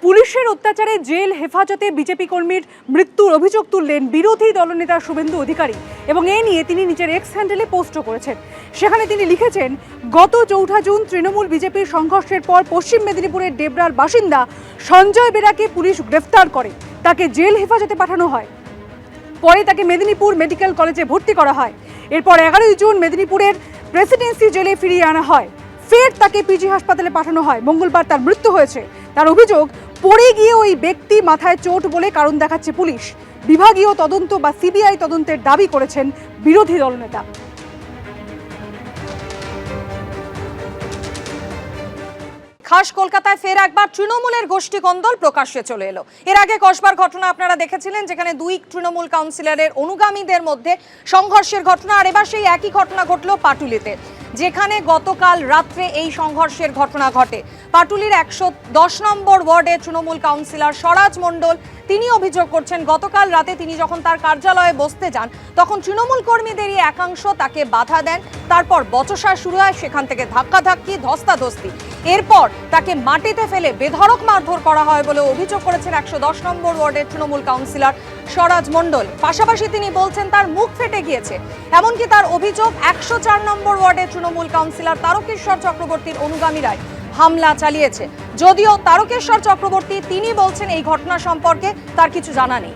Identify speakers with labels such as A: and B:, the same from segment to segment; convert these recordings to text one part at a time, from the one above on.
A: পুলিশের অত্যাচারে জেল হেফাজতে বিজেপি কর্মীর মৃত্যুর অভিযোগ তুললেন বিরোধী দলনেতা শুভেন্দু অধিকারী এবং এ নিয়ে তিনি নিজের এক্স হ্যান্ডেলে পোস্টও করেছেন। সেখানে তিনি লিখেছেন, গত 4 জুন তৃণমূল বিজেপির সংঘর্ষের পর পশ্চিম মেদিনীপুরের ডেবরার বাসিন্দা সঞ্জয় বেরাকে পুলিশ গ্রেফতার করে, তাকে জেল হেফাজতে পাঠানো হয়। পরে তাকে মেদিনীপুর মেডিকেল কলেজে ভর্তি করা হয়। এরপর 11 জুন মেদিনীপুরের প্রেসিডেন্সি জেলে ফিরিয়ে আনা হয়। ফের তাকে পিজি হাসপাতালে পাঠানো হয়। মঙ্গলবার তার মৃত্যু হয়েছে। তার অভিযোগ, পড়ে গিয়ে ওই ব্যক্তি মাথায় চোট বলে কারণ দেখাচ্ছে পুলিশ। বিভাগীয় তদন্ত বা সিবিআই তদন্তের দাবি করেছেন বিরোধী দলনেতা।
B: খাস কলকাতায় ফের একবার তৃণমূলের গোষ্ঠী কন্দল প্রকাশ্যে চলে এলো। এর আগে কসবার ঘটনা আপনারা দেখেছিলেন, যেখানে 2 তৃণমূল কাউন্সিলরের অনুগামীদের মধ্যে সংঘর্ষের ঘটনা। আর এবার সেই একই ঘটনা ঘটলো পাটুলিতে, যেখানে গতকাল রাত্রে এই সংঘর্ষের ঘটনা ঘটে। পাটুলির 110 নম্বর ওয়ার্ডে তৃণমূল কাউন্সিলর স্বরাজ মণ্ডল তিনি অভিযোগ করছেন, গতকাল রাতে তিনি যখন তার কার্যালয়ে বসতে যান তখন তৃণমূল কর্মীদেরই একাংশ তাকে বাধা দেন। তারপর বচসা শুরু হয়, সেখান থেকে ধাক্কাধাক্কি, ধস্তাধস্তি। এরপর তাকে মাটিতে ফেলে বেধড়ক মারধর করা হয় বলে অভিযোগ করেছেন 110 নম্বর ওয়ার্ডের তৃণমূল কাউন্সিলর স্বরাজ মণ্ডল। পাশাপাশি তিনি বলছেন তার মুখ ফেটে গিয়েছে। এমনকি তার অভিযোগ, 104 নম্বর ওয়ার্ডের তৃণমূল কাউন্সিলর তারকেশ্বর চক্রবর্তীর অনুগামীরাই হামলা চালিয়েছে। যদিও তারকেশ্বর চক্রবর্তী তিনি বলছেন এই ঘটনা সম্পর্কে তার কিছু জানা নেই।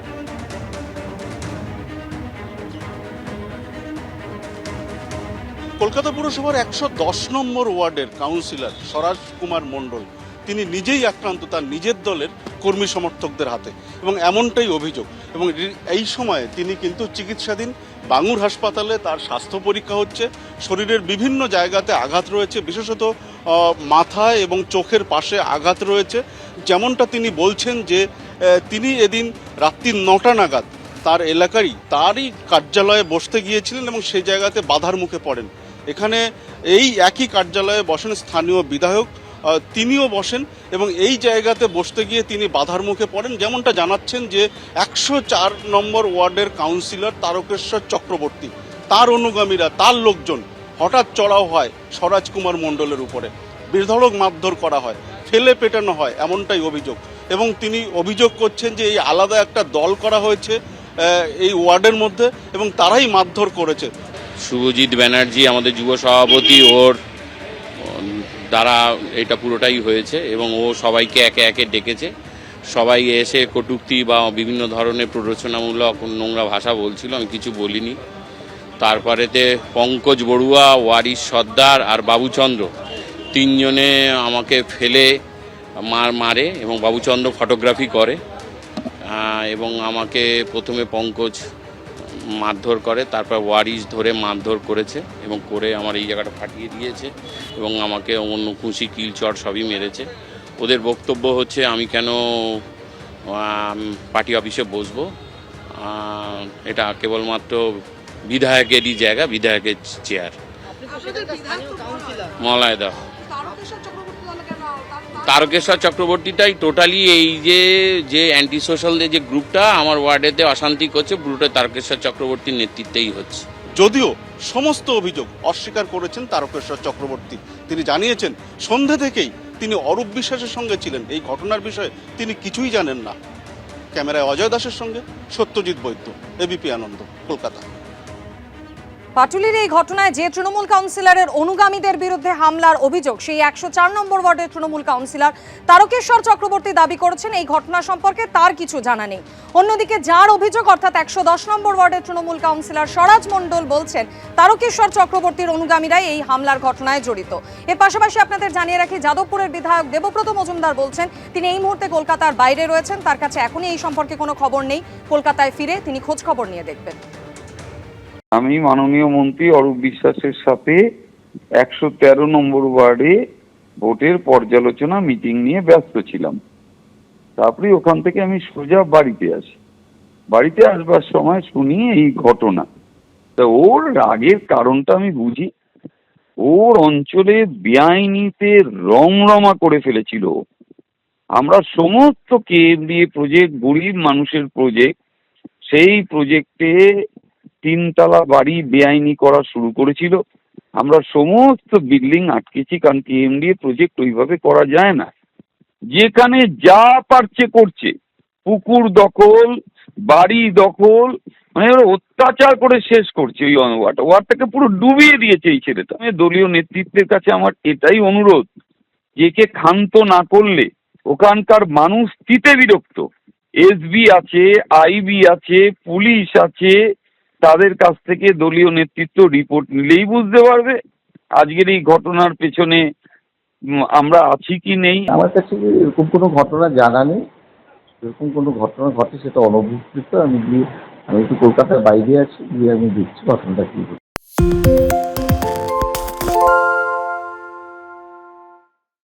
C: কলকাতা পুরসভার 110 নম্বর ওয়ার্ডের কাউন্সিলর স্বরাজ কুমার মণ্ডল তিনি নিজেই আক্রান্ত তার নিজের দলের কর্মী সমর্থকদের হাতে, এবং এমনটাই অভিযোগ। এবং এই সময়ে তিনি কিন্তু চিকিৎসাধীন বাঙুর হাসপাতালে, তার স্বাস্থ্য পরীক্ষা হচ্ছে। শরীরের বিভিন্ন জায়গাতে আঘাত রয়েছে, বিশেষত মাথায় এবং চোখের পাশে আঘাত রয়েছে। যেমনটা তিনি বলছেন যে তিনি এদিন রাত্রি 9টা নাগাদ তার তারই কার্যালয়ে বসতে গিয়েছিলেন এবং সেই জায়গাতে বাধার মুখে পড়েন। এখানে এই একই কার্যালয়ে বসেন স্থানীয় বিধায়ক, তিনিও বসেন এবং এই জায়গাতে বসতে গিয়ে তিনি বাধার মুখে পড়েন। যেমনটা জানাচ্ছেন যে 104 নম্বর ওয়ার্ডের কাউন্সিলর তারকেশ্বর চক্রবর্তী, তার অনুগামীরা, তার লোকজন হঠাৎ চড়াও হয় স্বরাজ কুমার মণ্ডলের উপরে, বেধড়ক মারধর করা হয়, ফেলে পেটানো হয়, এমনটাই অভিযোগ। এবং তিনি অভিযোগ করছেন যে এই আলাদা একটা দল করা হয়েছে এই ওয়ার্ডের মধ্যে এবং তারাই মারধর করেছে।
D: শুভজিৎ ব্যানার্জি আমাদের যুব সভাপতি, ওর দ্বারা এটা পুরোটাই হয়েছে এবং ও সবাইকে একে একে ডেকেছে। সবাই এসে কটূক্তি বা বিভিন্ন ধরনের প্ররোচনামূলক নোংরা ভাষা বলছিল, আমি কিছু বলিনি। তারপরেতে পঙ্কজ বড়ুয়া, ওয়ারিশ সর্দার আর বাবুচন্দ্র তিনজনে আমাকে ফেলে মারে এবং বাবুচন্দ্র ফটোগ্রাফি করে এবং আমাকে প্রথমে পঙ্কজ মারধর করে, তারপর ওয়ারিশ ধরে মারধর করেছে এবং করে আমার এই জায়গাটা ফাটিয়ে দিয়েছে এবং আমাকে অন্য খুশি কিলচর সবই মেরেছে। ওদের বক্তব্য হচ্ছে আমি কেন পার্টি অফিসে বসবো, এটা কেবলমাত্র বিধায়কেরই জায়গা, বিধায়কের চেয়ার। মলয়দা তারকেশ্বর চক্রবর্তীটাই টোটালি এই যে অ্যান্টি সোশ্যালদের যে গ্রুপটা আমার ওয়ার্ডেতে অশান্তি করছে, পুরোটা তারকেশ্বর চক্রবর্তীর নেতৃত্বেই হচ্ছে।
C: যদিও সমস্ত অভিযোগ অস্বীকার করেছেন তারকেশ্বর চক্রবর্তী। তিনি জানিয়েছেন সন্ধ্যে থেকেই তিনি অরূপ বিশ্বাসের সঙ্গে ছিলেন, এই ঘটনার বিষয়ে তিনি কিছুই জানেন না। ক্যামেরায় অজয় দাসের সঙ্গে সত্যজিৎ বৈদ্য, এবিপি আনন্দ, কলকাতা।
B: পাটুলির এই ঘটনায় যে তৃণমূল কাউন্সিলরের অনুগামীদের বিরুদ্ধে হামলার অভিযোগ, সেই 104 নম্বর ওয়ার্ডের তৃণমূল কাউন্সিলর তারকেশ্বর চক্রবর্তী দাবি করেছেন এই ঘটনা সম্পর্কে তার কিছু জানা নেই। অন্যদিকে যার অভিযোগ, অর্থাৎ 110 নম্বর ওয়ার্ডের তৃণমূল কাউন্সিলর স্বরাজ মণ্ডল বলছেন তারকেশ্বর চক্রবর্তীর অনুগামীরাই এই হামলার ঘটনায় জড়িত। এর পাশাপাশি আপনাদের জানিয়ে রাখি, যাদবপুরের বিধায়ক দেবব্রত মজুমদার বলছেন তিনি এই মুহূর্তে কলকাতার বাইরে রয়েছেন, তার কাছে এখনই এই সম্পর্কে কোনো খবর নেই। কলকাতায় ফিরে তিনি খোঁজ খবর নিয়ে দেখবেন।
E: আমি মাননীয় মন্ত্রী অরূপ বিশ্বাসের সাথে 113 নম্বর ওয়ার্ডে ভোটের পর্যালোচনা মিটিং নিয়ে ব্যস্ত ছিলাম। তারপরে ওখান থেকে আমি সোজা বাড়িতে আসি। বাড়িতে আসবার সময় শুনি এই ঘটনা। তা ওর রাগের কারণটা আমি বুঝি। ওর অঞ্চলে বেআইনিতে রমরমা করে ফেলেছিল। আমরা সমস্ত কেন্দ্রীয় প্রজেক্ট, গরিব মানুষের প্রজেক্ট, সেই প্রজেক্টে 3 তলা বাড়ি বেআইনি করা শুরু করেছিল। আমরা সমস্ত বিল্ডিং আটকেছি, কারণ কেএমডিএ প্রজেক্ট ওইভাবে করা যায় না। যেখানে যা পারছে করছে, পুকুর দখল, বাড়ি দখল, মানে ওরা অত্যাচার করে শেষ করছে ওই ওয়ার্ডটাকে পুরো ডুবিয়ে দিয়েছে এই ছেলেটা। দলীয় নেতৃত্বের কাছে আমার এটাই অনুরোধ, একে ক্ষান্ত না করলে ওখানকার মানুষ তিতে বিরক্ত। এসবি আছে, আইবি আছে, পুলিশ আছে, তাদের কাছ থেকে দলীয় নেতৃত্ব রিপোর্ট নিলেই বুঝতে পারবে আজকের এই ঘটনার পেছনে আমরা আছি কি নেই।
F: আমার কাছে এরকম কোনো ঘটনা জানা নেই, এরকম কোনো ঘটনা ঘটে সেটা অনভিপ্রেত। আমি একটু কলকাতার বাইরে আছি, গিয়ে আমি দেখছি ঘটনাটা কি হচ্ছে।